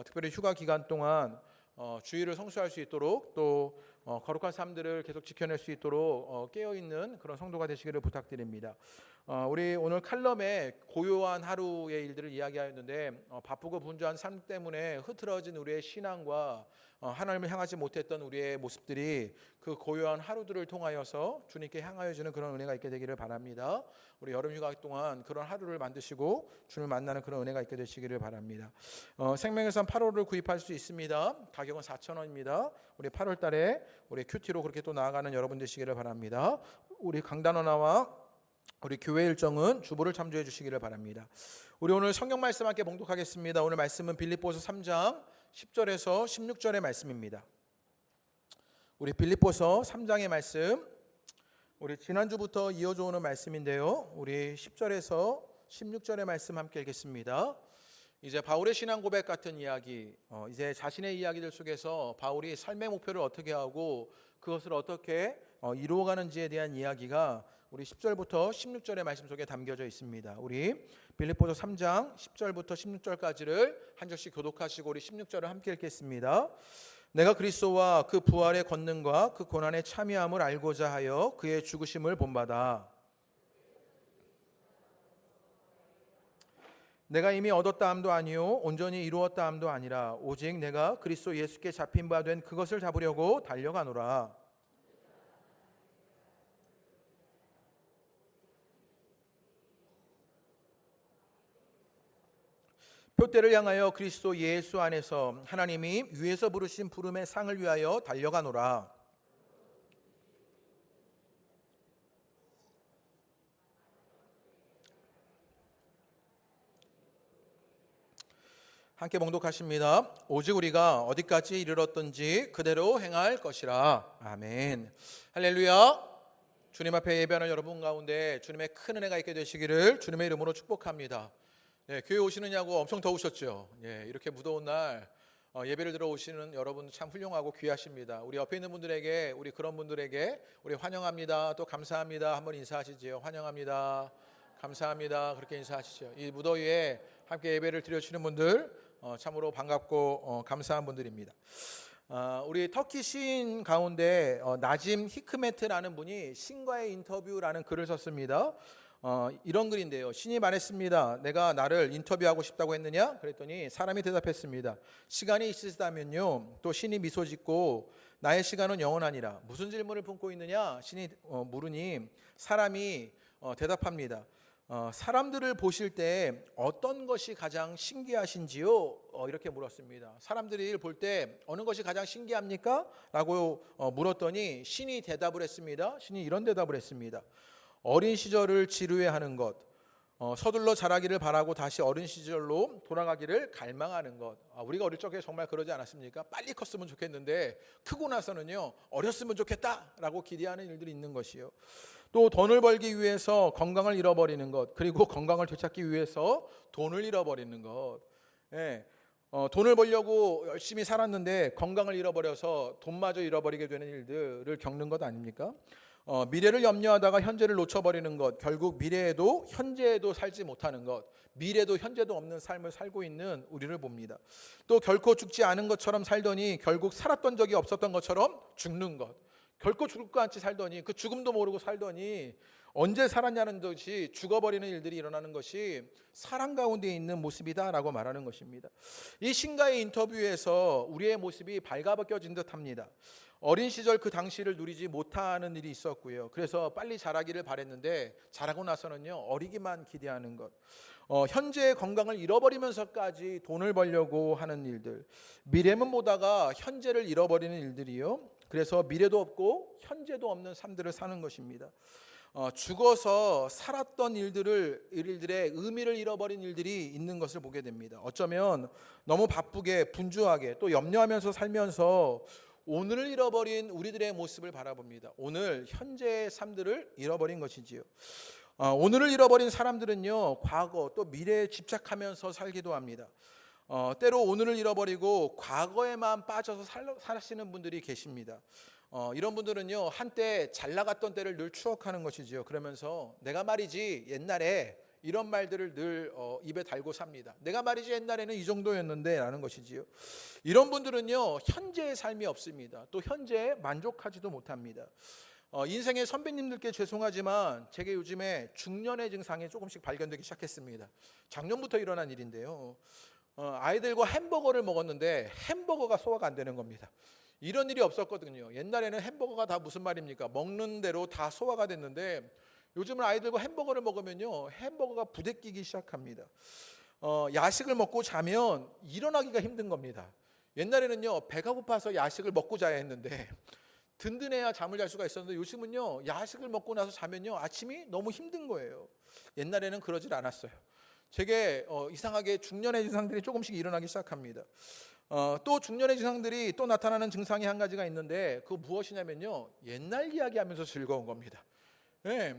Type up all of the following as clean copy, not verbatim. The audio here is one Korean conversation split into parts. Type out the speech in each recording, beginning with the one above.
특별히 휴가 기간 동안 주의를 성수할 수 있도록 또 거룩한 삶들을 계속 지켜낼 수 있도록 깨어있는 그런 성도가 되시기를 부탁드립니다. 우리 오늘 칼럼에 고요한 하루의 일들을 이야기하였는데 바쁘고 분주한 삶 때문에 흐트러진 우리의 신앙과 하나님을 향하지 못했던 우리의 모습들이 그 고요한 하루들을 통하여서 주님께 향하여지는 그런 은혜가 있게 되기를 바랍니다. 우리 여름 휴가 동안 그런 하루를 만드시고 주님을 만나는 그런 은혜가 있게 되시기를 바랍니다. 생명에선 8호를 구입할 수 있습니다. 가격은 4,000원입니다. 우리 8월 달에 우리 큐티로 그렇게 또 나아가는 여러분 되시기를 바랍니다. 우리 강단원화와 우리 교회 일정은 주보를 참조해 주시기를 바랍니다. 우리 오늘 성경 말씀 함께 봉독하겠습니다. 오늘 말씀은 빌립보서 3장 10절에서 16절의 말씀입니다. 우리 빌립보서 3장의 말씀, 우리 지난주부터 이어져 오는 말씀인데요. 우리 10절에서 16절의 말씀 함께 읽겠습니다. 이제 바울의 신앙 고백 같은 이야기, 이제 자신의 이야기들 속에서 바울이 삶의 목표를 어떻게 하고 그것을 어떻게 이루어가는지에 대한 이야기가 우리 10절부터 16절의 말씀 속에 담겨져 있습니다. 우리 빌립보서 3장 10절부터 16절까지를 한 절씩 교독하시고 우리 16절을 함께 읽겠습니다. 내가 그리스도와 그 부활의 권능과 그 고난의 참여함을 알고자 하여 그의 죽으심을 본받아 내가 이미 얻었다 함도 아니요 온전히 이루었다 함도 아니라 오직 내가 그리스도 예수께 잡힌 바 된 그것을 잡으려고 달려가노라. 표대를 향하여 그리스도 예수 안에서 하나님이 위에서 부르신 부름의 상을 위하여 달려가노라. 함께 봉독하십니다. 오직 우리가 어디까지 이르렀든지 그대로 행할 것이라. 아멘. 할렐루야. 주님 앞에 예배하는 여러분 가운데 주님의 큰 은혜가 있게 되시기를 주님의 이름으로 축복합니다. 교회 오시느냐고 엄청 더우셨죠. 이렇게 무더운 날 예배를 들어오시는 여러분 참 훌륭하고 귀하십니다. 우리 옆에 있는 분들에게, 우리 그런 분들에게 우리 환영합니다, 또 감사합니다 한번 인사하시지요. 환영합니다, 감사합니다, 그렇게 인사하시죠. 이 무더위에 함께 예배를 드려주시는 분들 참으로 반갑고 감사한 분들입니다. 우리 터키 시인 가운데 나짐 히크메트라는 분이 신과의 인터뷰라는 글을 썼습니다. 이런 글인데요. 신이 말했습니다. 내가 나를 인터뷰하고 싶다고 했느냐? 그랬더니 사람이 대답했습니다. 시간이 있으시다면요. 또 신이 미소 짓고 나의 시간은 영원하니라. 무슨 질문을 품고 있느냐? 신이 물으니 사람이 대답합니다. 사람들을 보실 때 어떤 것이 가장 신기하신지요? 이렇게 물었습니다. 사람들이 볼 때 어느 것이 가장 신기합니까? 라고 물었더니 신이 대답을 했습니다. 신이 이런 대답을 했습니다. 어린 시절을 지루해하는 것, 서둘러 자라기를 바라고 다시 어린 시절로 돌아가기를 갈망하는 것. 우리가 어릴 적에 정말 그러지 않았습니까? 빨리 컸으면 좋겠는데 크고 나서는요 어렸으면 좋겠다라고 기대하는 일들이 있는 것이요. 또 돈을 벌기 위해서 건강을 잃어버리는 것, 그리고 건강을 되찾기 위해서 돈을 잃어버리는 것. 돈을 벌려고 열심히 살았는데 건강을 잃어버려서 돈마저 잃어버리게 되는 일들을 겪는 것 아닙니까? 미래를 염려하다가 현재를 놓쳐버리는 것, 결국 미래에도 현재에도 살지 못하는 것, 미래도 현재도 없는 삶을 살고 있는 우리를 봅니다. 또 결코 죽지 않은 것처럼 살더니 결국 살았던 적이 없었던 것처럼 죽는 것, 결코 죽을 것 같이 살더니 그 죽음도 모르고 살더니 언제 살았냐는 듯이 죽어버리는 일들이 일어나는 것이 사람 가운데 있는 모습이다라고 말하는 것입니다. 이 신과의 인터뷰에서 우리의 모습이 발가벗겨진 듯합니다. 어린 시절 그 당시를 누리지 못하는 일이 있었고요. 그래서 빨리 자라기를 바랬는데 자라고 나서는요 어리기만 기대하는 것, 현재의 건강을 잃어버리면서까지 돈을 벌려고 하는 일들, 미래만 보다가 현재를 잃어버리는 일들이요. 그래서 미래도 없고 현재도 없는 삶들을 사는 것입니다. 죽어서 살았던 일들의 의미를 잃어버린 일들이 있는 것을 보게 됩니다. 어쩌면 너무 바쁘게 분주하게 또 염려하면서 살면서 오늘을 잃어버린 우리들의 모습을 바라봅니다. 오늘 현재의 삶들을 잃어버린 것이지요. 오늘을 잃어버린 사람들은요 과거 또 미래에 집착하면서 살기도 합니다. 때로 오늘을 잃어버리고 과거에만 빠져서 사시는 분들이 계십니다. 이런 분들은요 한때 잘 나갔던 때를 늘 추억하는 것이지요. 그러면서 내가 말이지 옛날에 이런 말들을 늘 입에 달고 삽니다. 내가 말이지 옛날에는 이 정도였는데 라는 것이지요. 이런 분들은요, 현재의 삶이 없습니다. 또 현재에 만족하지도 못합니다. 인생의 선배님들께 죄송하지만 제게 요즘에 중년의 증상이 조금씩 발견되기 시작했습니다. 작년부터 일어난 일인데요. 아이들과 햄버거를 먹었는데 햄버거가 소화가 안 되는 겁니다. 이런 일이 없었거든요. 옛날에는 햄버거가 다 무슨 말입니까? 먹는 대로 다 소화가 됐는데 요즘은 아이들과 햄버거를 먹으면요, 햄버거가 부대끼기 시작합니다. 야식을 먹고 자면 일어나기가 힘든 겁니다. 옛날에는요, 배가 고파서 야식을 먹고 자야 했는데 든든해야 잠을 잘 수가 있었는데 요즘은요, 야식을 먹고 나서 자면요, 아침이 너무 힘든 거예요. 옛날에는 그러질 않았어요. 제게 이상하게 중년의 증상들이 조금씩 일어나기 시작합니다. 또 중년의 증상들이 또 나타나는 증상이 한 가지가 있는데 그거 무엇이냐면요, 옛날 이야기하면서 즐거운 겁니다. 네,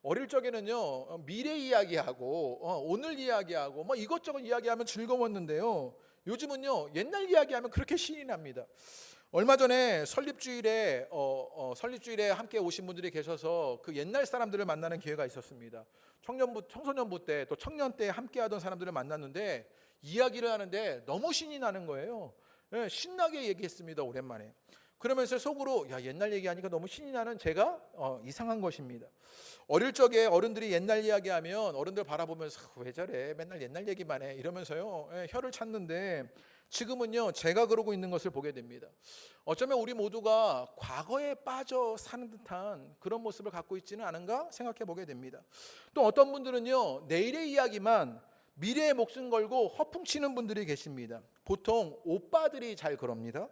어릴 적에는요, 미래 이야기하고 오늘 이야기하고 뭐 이것저것 이야기하면 즐거웠는데요, 요즘은요, 옛날 이야기하면 그렇게 신이 납니다. 얼마 전에 설립주일에 함께 오신 분들이 계셔서 그 옛날 사람들을 만나는 기회가 있었습니다. 청소년부 때 또 청년 때 함께하던 사람들을 만났는데 이야기를 하는데 너무 신이 나는 거예요. 네, 신나게 얘기했습니다. 오랜만에. 그러면서 속으로 야, 옛날 얘기하니까 너무 신이 나는 제가 이상한 것입니다. 어릴 적에 어른들이 옛날 이야기하면 어른들 바라보면서 왜 저래, 맨날 옛날 얘기만 해 이러면서요, 혀를 찾는데 지금은요, 제가 그러고 있는 것을 보게 됩니다. 어쩌면 우리 모두가 과거에 빠져 사는 듯한 그런 모습을 갖고 있지는 않은가 생각해 보게 됩니다. 또 어떤 분들은요, 내일의 이야기만 미래에 목숨 걸고 허풍치는 분들이 계십니다. 보통 오빠들이 잘 그럽니다.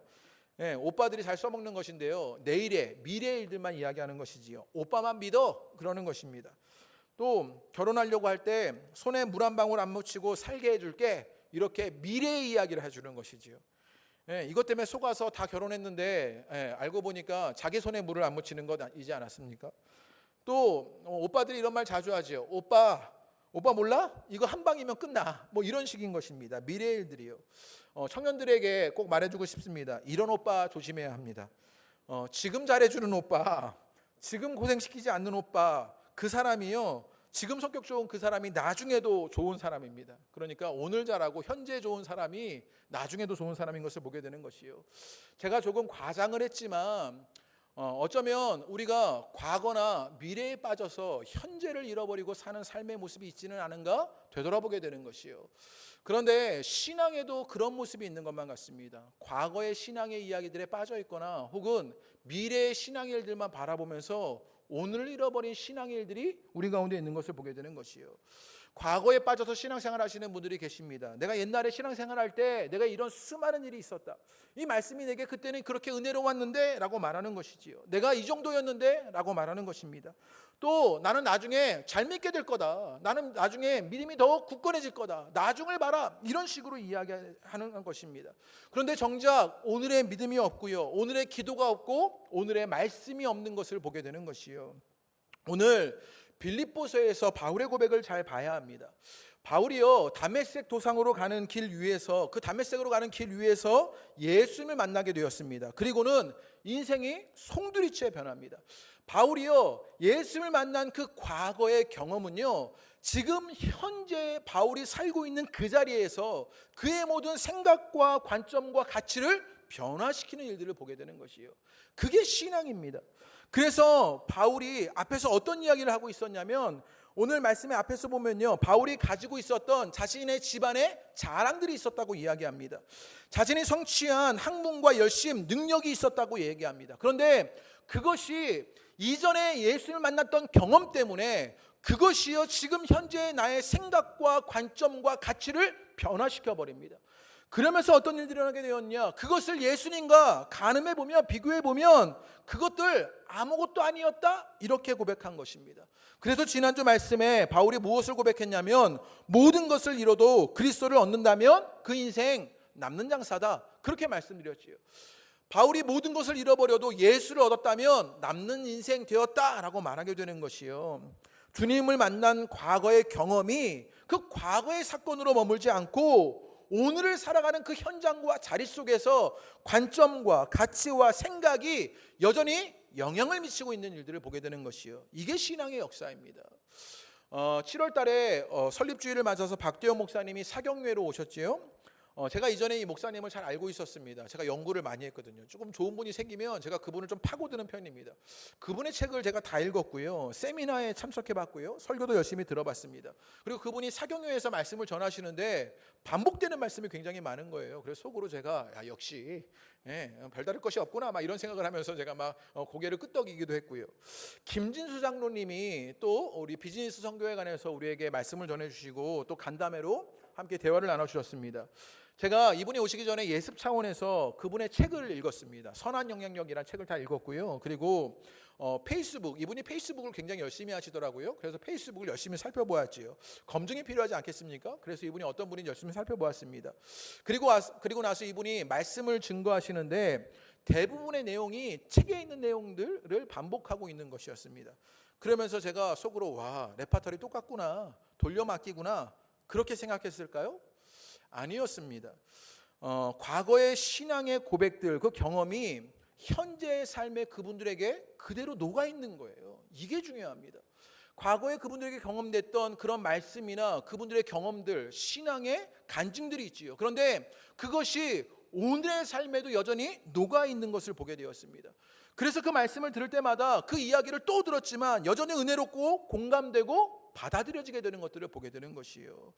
오빠들이 잘 써먹는 것인데요, 내일의 미래의 일들만 이야기하는 것이지요. 오빠만 믿어 그러는 것입니다. 또 결혼하려고 할 때 손에 물 한 방울 안 묻히고 살게 해줄게 이렇게 미래의 이야기를 해주는 것이지요. 이것 때문에 속아서 다 결혼했는데 알고 보니까 자기 손에 물을 안 묻히는 것이지 않았습니까? 또 오빠들이 이런 말 자주 하죠. 오빠 몰라? 이거 한 방이면 끝나. 뭐 이런 식인 것입니다. 미래의 일들이요. 청년들에게 꼭 말해주고 싶습니다. 이런 오빠 조심해야 합니다. 지금 잘해주는 오빠, 지금 고생시키지 않는 오빠, 그 사람이요, 지금 성격 좋은 그 사람이 나중에도 좋은 사람입니다. 그러니까 오늘 잘하고 현재 좋은 사람이 나중에도 좋은 사람인 것을 보게 되는 것이요. 제가 조금 과장을 했지만 어쩌면 우리가 과거나 미래에 빠져서 현재를 잃어버리고 사는 삶의 모습이 있지는 않은가 되돌아보게 되는 것이요. 그런데 신앙에도 그런 모습이 있는 것만 같습니다. 과거의 신앙의 이야기들에 빠져 있거나 혹은 미래의 신앙의 일들만 바라보면서 오늘 잃어버린 신앙의 일들이 우리 가운데 있는 것을 보게 되는 것이요. 과거에 빠져서 신앙생활 하시는 분들이 계십니다. 내가 옛날에 신앙생활 할 때 내가 이런 수많은 일이 있었다. 이 말씀이 내게 그때는 그렇게 은혜로웠는데 라고 말하는 것이지요. 내가 이 정도였는데 라고 말하는 것입니다. 또 나는 나중에 잘 믿게 될 거다. 나는 나중에 믿음이 더욱 굳건해질 거다. 나중을 봐라. 이런 식으로 이야기하는 것입니다. 그런데 정작 오늘의 믿음이 없고요, 오늘의 기도가 없고 오늘의 말씀이 없는 것을 보게 되는 것이요. 오늘 빌립보서에서 바울의 고백을 잘 봐야 합니다. 바울이요, 다메섹 도상으로 가는 길 위에서, 그 다메섹으로 가는 길 위에서 예수님을 만나게 되었습니다. 그리고는 인생이 송두리째 변합니다. 바울이요, 예수님을 만난 그 과거의 경험은요, 지금 현재 바울이 살고 있는 그 자리에서 그의 모든 생각과 관점과 가치를 변화시키는 일들을 보게 되는 것이에요. 그게 신앙입니다. 그래서 바울이 앞에서 어떤 이야기를 하고 있었냐면, 오늘 말씀의 앞에서 보면요, 바울이 가지고 있었던 자신의 집안에 자랑들이 있었다고 이야기합니다. 자신이 성취한 학문과 열심, 능력이 있었다고 얘기합니다. 그런데 그것이 이전에 예수를 만났던 경험 때문에 그것이요, 지금 현재의 나의 생각과 관점과 가치를 변화시켜 버립니다. 그러면서 어떤 일들이 일어나게 되었냐? 그것을 예수님과 가늠해 보면, 비교해 보면 그것들 아무것도 아니었다, 이렇게 고백한 것입니다. 그래서 지난주 말씀에 바울이 무엇을 고백했냐면, 모든 것을 잃어도 그리스도를 얻는다면 그 인생 남는 장사다, 그렇게 말씀드렸지요. 바울이 모든 것을 잃어버려도 예수를 얻었다면 남는 인생 되었다라고 말하게 되는 것이요. 주님을 만난 과거의 경험이 그 과거의 사건으로 머물지 않고 오늘을 살아가는 그 현장과 자리 속에서 관점과 가치와 생각이 여전히 영향을 미치고 있는 일들을 보게 되는 것이요. 이게 신앙의 역사입니다. 7월 달에 설립주일을 맞아서 박대영 목사님이 사경회로 오셨지요. 제가 이전에 이 목사님을 잘 알고 있었습니다. 제가 연구를 많이 했거든요. 조금 좋은 분이 생기면 제가 그분을 좀 파고드는 편입니다. 그분의 책을 제가 다 읽었고요. 세미나에 참석해봤고요. 설교도 열심히 들어봤습니다. 그리고 그분이 사경회에서 말씀을 전하시는데 반복되는 말씀이 굉장히 많은 거예요. 그래서 속으로 제가 역시 별다를 것이 없구나 막 이런 생각을 하면서 제가 막 고개를 끄덕이기도 했고요. 김진수 장로님이 또 우리 비즈니스 선교회관에서 우리에게 말씀을 전해주시고 또 간담회로 함께 대화를 나눠주셨습니다. 제가 이분이 오시기 전에 예습 차원에서 그분의 책을 읽었습니다. 선한 영향력이라는 책을 다 읽었고요. 그리고 페이스북, 이분이 페이스북을 굉장히 열심히 하시더라고요. 그래서 페이스북을 열심히 살펴보았지요. 검증이 필요하지 않겠습니까? 그래서 이분이 어떤 분인지 열심히 살펴보았습니다. 그리고 나서 이분이 말씀을 증거하시는데 대부분의 내용이 책에 있는 내용들을 반복하고 있는 것이었습니다. 그러면서 제가 속으로 와, 레파토리 똑같구나, 돌려막기구나 그렇게 생각했을까요? 아니었습니다. 과거의 신앙의 고백들, 그 경험이 현재의 삶에 그분들에게 그대로 녹아있는 거예요. 이게 중요합니다. 과거에 그분들에게 경험됐던 그런 말씀이나 그분들의 경험들, 신앙의 간증들이 있지요. 그런데 그것이 오늘의 삶에도 여전히 녹아있는 것을 보게 되었습니다. 그래서 그 말씀을 들을 때마다 그 이야기를 또 들었지만 여전히 은혜롭고 공감되고 받아들여지게 되는 것들을 보게 되는 것이에요.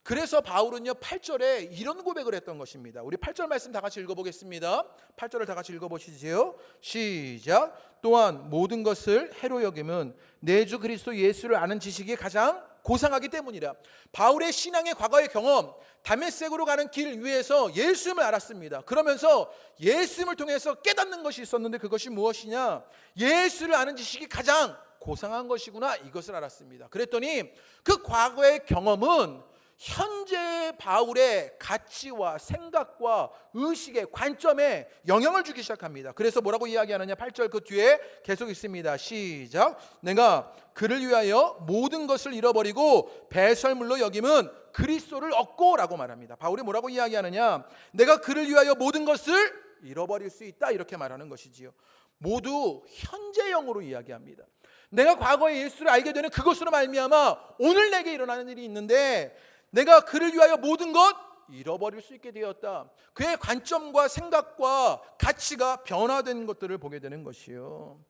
그래서 바울은요 8절에 이런 고백을 했던 것입니다. 우리 8절 말씀 다 같이 읽어보겠습니다. 8절을 다 같이 읽어보시지요. 시작. 또한 모든 것을 해로 여김은 내 주 그리스도 예수를 아는 지식이 가장 고상하기 때문이라. 바울의 신앙의 과거의 경험, 다메섹으로 가는 길 위에서 예수님을 알았습니다. 그러면서 예수님을 통해서 깨닫는 것이 있었는데 그것이 무엇이냐? 예수를 아는 지식이 가장 고상한 것이구나, 이것을 알았습니다. 그랬더니 그 과거의 경험은 현재 바울의 가치와 생각과 의식의 관점에 영향을 주기 시작합니다. 그래서 뭐라고 이야기하느냐? 8절 그 뒤에 계속 있습니다. 시작. 내가 그를 위하여 모든 것을 잃어버리고 배설물로 여김은 그리스도를 얻고 라고 말합니다. 바울이 뭐라고 이야기하느냐? 내가 그를 위하여 모든 것을 잃어버릴 수 있다, 이렇게 말하는 것이지요. 모두 현재형으로 이야기합니다. 내가 과거에 예수를 알게 되는 그것으로 말미암아 오늘 내게 일어나는 일이 있는데 내가 그를 위하여 모든 것 잃어버릴 수 있게 되었다. 그의 관점과 생각과 가치가 변화된 것들을 보게 되는 것이요.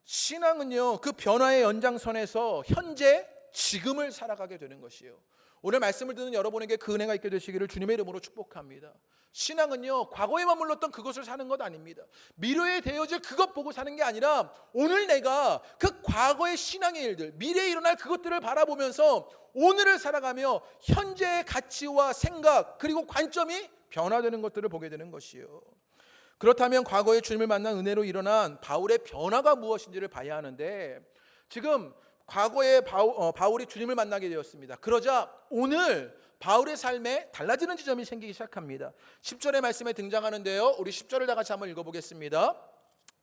신앙은요 그 변화의 연장선에서 현재 지금을 살아가게 되는 것이요. 오늘 말씀을 듣는 여러분에게 그 은혜가 있게 되시기를 주님의 이름으로 축복합니다. 신앙은요 과거에 머물렀던 그것을 사는 것 아닙니다. 미래에 되어질 그것 보고 사는 게 아니라 오늘 내가 그 과거의 신앙의 일들, 미래에 일어날 그것들을 바라보면서 오늘을 살아가며 현재의 가치와 생각 그리고 관점이 변화되는 것들을 보게 되는 것이요. 그렇다면 과거에 주님을 만난 은혜로 일어난 바울의 변화가 무엇인지를 봐야 하는데, 지금 과거에 바울이 주님을 만나게 되었습니다. 그러자 오늘 바울의 삶에 달라지는 지점이 생기기 시작합니다. 10절의 말씀에 등장하는데요, 우리 10절을 다 같이 한번 읽어보겠습니다.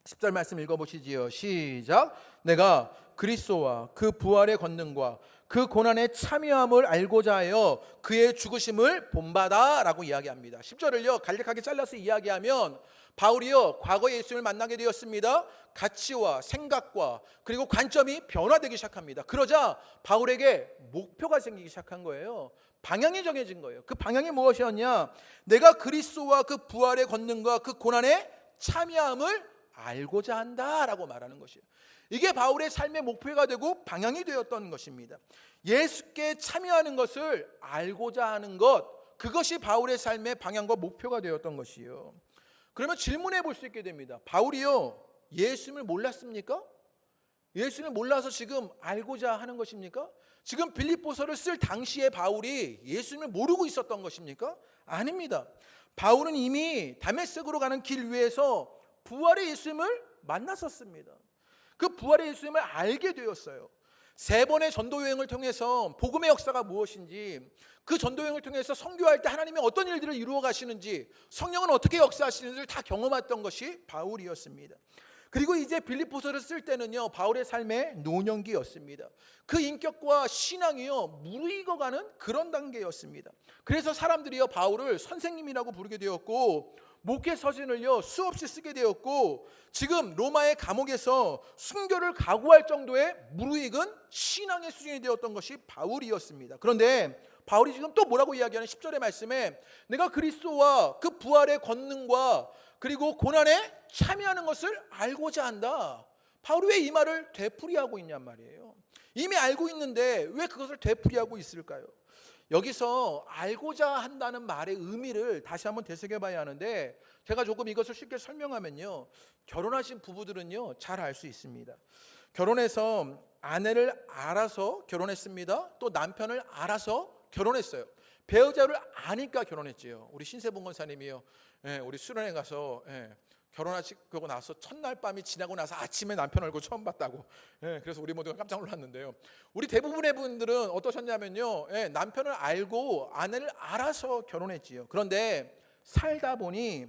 10절 말씀 읽어보시지요. 시작. 내가 그리스도와 그 부활의 권능과 그 고난의 참여함을 알고자 하여 그의 죽으심을 본받아 라고 이야기합니다. 10절을요 간략하게 잘라서 이야기하면 바울이요 과거에 예수님을 만나게 되었습니다. 가치와 생각과 그리고 관점이 변화되기 시작합니다. 그러자 바울에게 목표가 생기기 시작한 거예요. 방향이 정해진 거예요. 그 방향이 무엇이었냐? 내가 그리스도와 그 부활의 권능과 그 고난의 참여함을 알고자 한다라고 말하는 것이에요. 이게 바울의 삶의 목표가 되고 방향이 되었던 것입니다. 예수께 참여하는 것을 알고자 하는 것, 그것이 바울의 삶의 방향과 목표가 되었던 것이에요. 그러면 질문해 볼 수 있게 됩니다. 바울이요 예수님을 몰랐습니까? 예수님을 몰라서 지금 알고자 하는 것입니까? 지금 빌립보서를 쓸 당시에 바울이 예수님을 모르고 있었던 것입니까? 아닙니다. 바울은 이미 다메섹으로 가는 길 위에서 부활의 예수님을 만났었습니다. 그 부활의 예수님을 알게 되었어요. 3번의 전도 여행을 통해서 복음의 역사가 무엇인지, 그 전도 여행을 통해서 선교할 때 하나님이 어떤 일들을 이루어 가시는지, 성령은 어떻게 역사하시는지를 다 경험했던 것이 바울이었습니다. 그리고 이제 빌립보서를 쓸 때는요 바울의 삶의 노년기였습니다. 그 인격과 신앙이요 무르익어가는 그런 단계였습니다. 그래서 사람들이요 바울을 선생님이라고 부르게 되었고 목회 서신을요 수없이 쓰게 되었고, 지금 로마의 감옥에서 순교를 각오할 정도의 무르익은 신앙의 수준이 되었던 것이 바울이었습니다. 그런데 바울이 지금 또 뭐라고 이야기하는 10절의 말씀에, 내가 그리스도와 그 부활의 권능과 그리고 고난에 참여하는 것을 알고자 한다. 바울이 왜 이 말을 되풀이하고 있냔 말이에요. 이미 알고 있는데 왜 그것을 되풀이하고 있을까요? 여기서 알고자 한다는 말의 의미를 다시 한번 되새겨봐야 하는데, 제가 조금 이것을 쉽게 설명하면요, 결혼하신 부부들은요 잘 알 수 있습니다. 결혼해서 아내를 알아서 결혼했습니다. 또 남편을 알아서 결혼했어요. 배우자를 아니까 결혼했지요. 우리 신세봉 권사님이요, 우리 수련회 가서 결혼하시고 나서 첫날 밤이 지나고 나서 아침에 남편 얼굴 처음 봤다고. 그래서 우리 모두가 깜짝 놀랐는데요. 우리 대부분의 분들은 어떠셨냐면요, 남편을 알고 아내를 알아서 결혼했지요. 그런데 살다 보니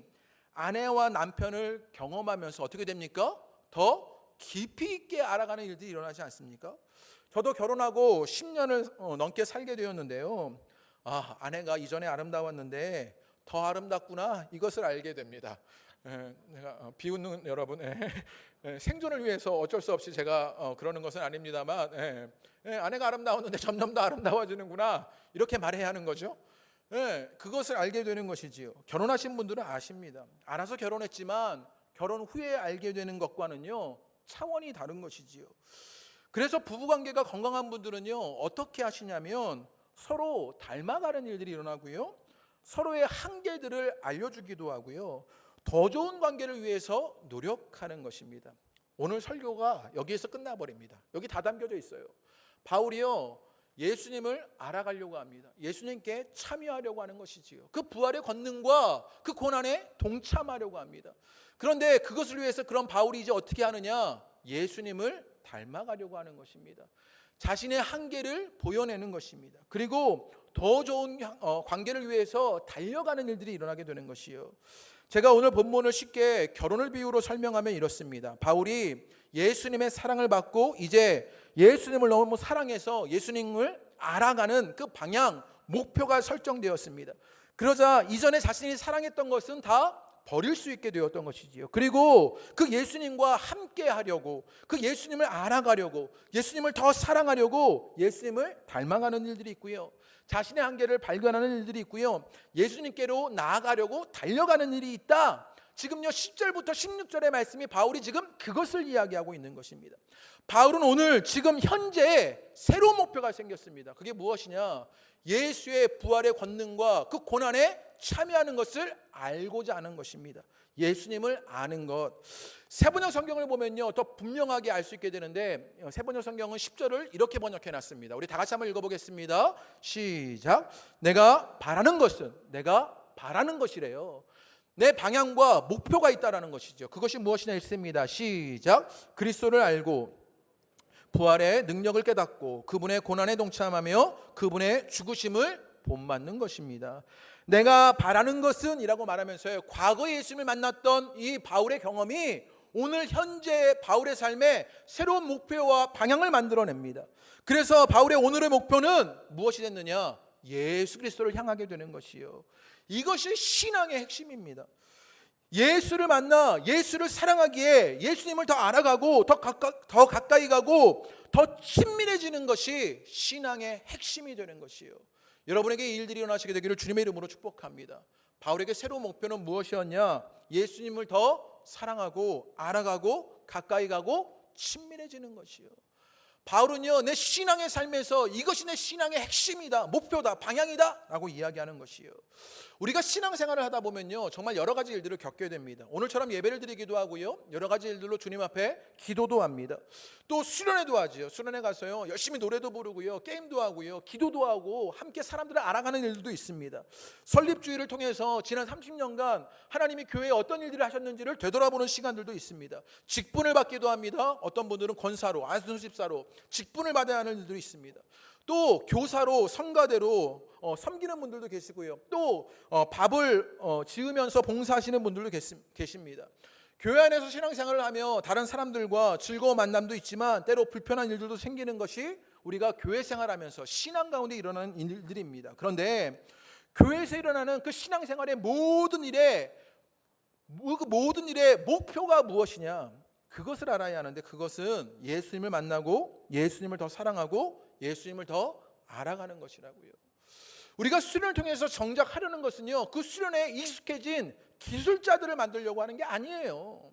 아내와 남편을 경험하면서 어떻게 됩니까? 더 깊이 있게 알아가는 일들이 일어나지 않습니까? 저도 결혼하고 10년을 넘게 살게 되었는데요, 아내가 이전에 아름다웠는데 더 아름답구나, 이것을 알게 됩니다. 내가 비웃는 여러분, 생존을 위해서 어쩔 수 없이 제가 그러는 것은 아닙니다만, 아내가 아름다웠는데 점점 더 아름다워지는구나, 이렇게 말해야 하는 거죠. 그것을 알게 되는 것이지요. 결혼하신 분들은 아십니다. 알아서 결혼했지만 결혼 후에 알게 되는 것과는요 차원이 다른 것이지요. 그래서 부부관계가 건강한 분들은요 어떻게 하시냐면, 서로 닮아가는 일들이 일어나고요, 서로의 한계들을 알려주기도 하고요, 더 좋은 관계를 위해서 노력하는 것입니다. 오늘 설교가 여기에서 끝나버립니다. 여기 다 담겨져 있어요. 바울이요 예수님을 알아가려고 합니다. 예수님께 참여하려고 하는 것이지요. 그 부활의 권능과 그 고난에 동참하려고 합니다. 그런데 그것을 위해서 그런 바울이 이제 어떻게 하느냐, 예수님을 닮아가려고 하는 것입니다. 자신의 한계를 보여내는 것입니다. 그리고 더 좋은 관계를 위해서 달려가는 일들이 일어나게 되는 것이요. 제가 오늘 본문을 쉽게 결혼을 비유로 설명하면 이렇습니다. 바울이 예수님의 사랑을 받고 이제 예수님을 너무 사랑해서 예수님을 알아가는 그 방향, 목표가 설정되었습니다. 그러자 이전에 자신이 사랑했던 것은 다 버릴 수 있게 되었던 것이지요. 그리고 그 예수님과 함께 하려고, 그 예수님을 알아가려고, 예수님을 더 사랑하려고 예수님을 닮아가는 일들이 있고요, 자신의 한계를 발견하는 일들이 있고요, 예수님께로 나아가려고 달려가는 일이 있다. 지금요 10절부터 16절의 말씀이 바울이 지금 그것을 이야기하고 있는 것입니다. 바울은 오늘 지금 현재 새로운 목표가 생겼습니다. 그게 무엇이냐, 예수의 부활의 권능과 그 고난에 참여하는 것을 알고자 하는 것입니다. 예수님을 아는 것. 세번역 성경을 보면요 더 분명하게 알 수 있게 되는데, 세번역 성경은 10절을 이렇게 번역해 놨습니다. 우리 다 같이 한번 읽어보겠습니다. 시작. 내가 바라는 것은, 내가 바라는 것이래요. 내 방향과 목표가 있다라는 것이죠. 그것이 무엇이냐 읽습니다. 시작. 그리스도를 알고 부활의 능력을 깨닫고 그분의 고난에 동참하며 그분의 죽으심을 본받는 것입니다. 내가 바라는 것은 이라고 말하면서요, 과거에 예수님을 만났던 이 바울의 경험이 오늘 현재 바울의 삶에 새로운 목표와 방향을 만들어냅니다. 그래서 바울의 오늘의 목표는 무엇이 됐느냐, 예수 그리스도를 향하게 되는 것이요. 이것이 신앙의 핵심입니다. 예수를 만나 예수를 사랑하기에 예수님을 더 알아가고 더 가까이 가고 더 친밀해지는 것이 신앙의 핵심이 되는 것이요. 여러분에게 이 일들이 일어나시게 되기를 주님의 이름으로 축복합니다. 바울에게 새로운 목표는 무엇이었냐, 예수님을 더 사랑하고 알아가고 가까이 가고 친밀해지는 것이요. 바울은요 내 신앙의 삶에서 이것이 내 신앙의 핵심이다, 목표다, 방향이다 라고 이야기하는 것이요. 우리가 신앙생활을 하다 보면요 정말 여러 가지 일들을 겪게 됩니다. 오늘처럼 예배를 드리기도 하고요, 여러 가지 일들로 주님 앞에 기도도 합니다. 또 수련회도 하지요. 수련회 가서요 열심히 노래도 부르고요, 게임도 하고요, 기도도 하고 함께 사람들을 알아가는 일들도 있습니다. 설립주의를 통해서 지난 30년간 하나님이 교회에 어떤 일들을 하셨는지를 되돌아보는 시간들도 있습니다. 직분을 받기도 합니다. 어떤 분들은 권사로, 안수집사로 직분을 받아야 하는 일들이 있습니다. 또 교사로, 성가대로 섬기는 분들도 계시고요, 또 밥을 지으면서 봉사하시는 분들도 계십니다. 교회 안에서 신앙생활을 하며 다른 사람들과 즐거운 만남도 있지만 때로 불편한 일들도 생기는 것이 우리가 교회 생활하면서 신앙 가운데 일어나는 일들입니다. 그런데 교회에서 일어나는 그 신앙생활의 모든 일에 그 모든 일의 목표가 무엇이냐? 그것을 알아야 하는데 그것은 예수님을 만나고 예수님을 더 사랑하고 예수님을 더 알아가는 것이라고요. 우리가 수련을 통해서 정작 하려는 것은요, 그 수련에 익숙해진 기술자들을 만들려고 하는 게 아니에요.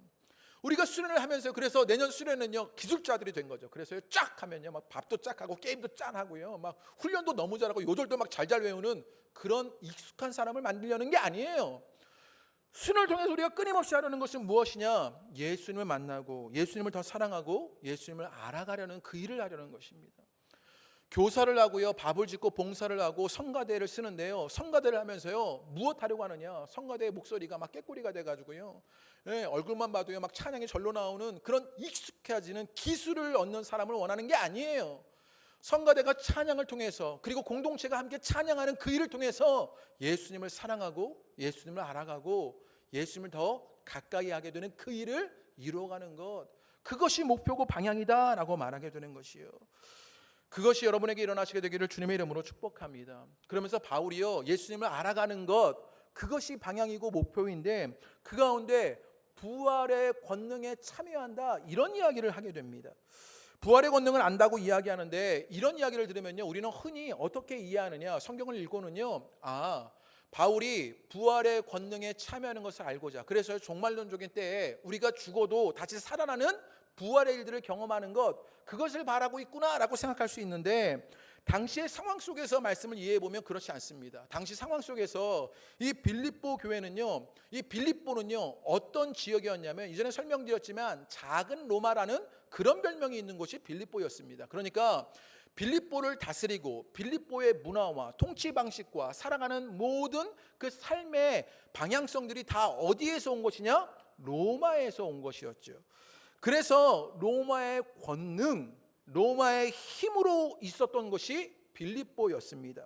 우리가 수련을 하면서 그래서 내년 수련은요 기술자들이 된 거죠. 그래서 쫙 하면요 막 밥도 쫙 하고 게임도 짠 하고요, 막 훈련도 너무 잘하고 요절도 막 잘 외우는 그런 익숙한 사람을 만들려는 게 아니에요. 수련을 통해서 우리가 끊임없이 하려는 것은 무엇이냐? 예수님을 만나고 예수님을 더 사랑하고 예수님을 알아가려는 그 일을 하려는 것입니다. 교사를 하고요, 밥을 짓고 봉사를 하고 성가대를 쓰는데요, 성가대를 하면서요 무엇 하려고 하느냐? 성가대의 목소리가 막 깨꼬리가 돼가지고요, 얼굴만 봐도요 막 찬양이 절로 나오는 그런 익숙해지는 기술을 얻는 사람을 원하는 게 아니에요. 성가대가 찬양을 통해서 그리고 공동체가 함께 찬양하는 그 일을 통해서 예수님을 사랑하고 예수님을 알아가고 예수님을 더 가까이 하게 되는 그 일을 이루어가는 것, 그것이 목표고 방향이다라고 말하게 되는 것이요. 그것이 여러분에게 일어나시게 되기를 주님의 이름으로 축복합니다. 그러면서 바울이요 예수님을 알아가는 것, 그것이 방향이고 목표인데 그 가운데 부활의 권능에 참여한다, 이런 이야기를 하게 됩니다. 부활의 권능을 안다고 이야기하는데 이런 이야기를 들으면요 우리는 흔히 어떻게 이해하느냐? 성경을 읽고는요, 바울이 부활의 권능에 참여하는 것을 알고자, 그래서 종말론적인 때에 우리가 죽어도 다시 살아나는 부활의 일들을 경험하는 것, 그것을 바라고 있구나라고 생각할 수 있는데 당시의 상황 속에서 말씀을 이해해 보면 그렇지 않습니다. 당시 상황 속에서 이 빌립보 교회는요, 이 빌립보는요 어떤 지역이었냐면 이전에 설명드렸지만 작은 로마라는 그런 별명이 있는 곳이 빌립보였습니다. 그러니까 빌립보를 다스리고 빌립보의 문화와 통치 방식과 살아가는 모든 그 삶의 방향성들이 다 어디에서 온 것이냐? 로마에서 온 것이었죠. 그래서 로마의 권능, 로마의 힘으로 있었던 것이 빌립보였습니다.